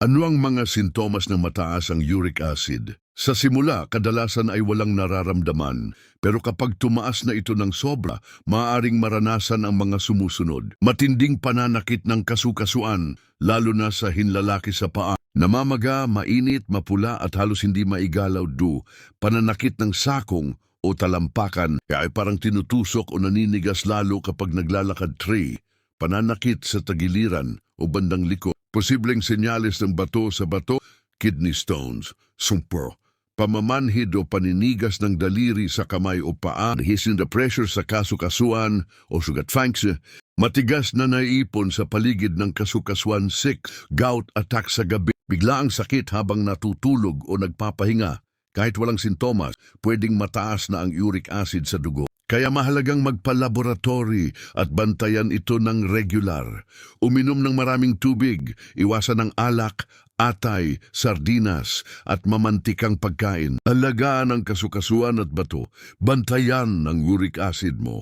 Ano ang mga sintomas ng mataas ang uric acid? Sa simula, kadalasan ay walang nararamdaman, pero kapag tumaas na ito ng sobra, maaaring maranasan ang mga sumusunod. Matinding pananakit ng kasukasuan, lalo na sa hinlalaki sa paa. Namamaga, mainit, mapula at halos hindi maigalaw. Pananakit ng sakong o talampakan, kaya ay parang tinutusok o naninigas lalo kapag naglalakad. 3. Pananakit sa tagiliran o bandang likod. Posibleng senyales ng bato sa bato, kidney stones, sumpo, pamamanhid o paninigas ng daliri sa kamay o paa, hisin the pressure sa kasukasuan o sugat fangs, matigas na naiipon sa paligid ng kasukasuan. 6. Gout attack sa gabi, biglaang sakit habang natutulog o nagpapahinga. Kahit walang sintomas, pwedeng mataas na ang uric acid sa dugo. Kaya mahalagang magpa-laboratory at bantayan ito ng regular. Uminom ng maraming tubig, iwasan ng alak, atay, sardinas at mamantikang pagkain. Alagaan ang kasukasuan at bato, bantayan ang uric acid mo.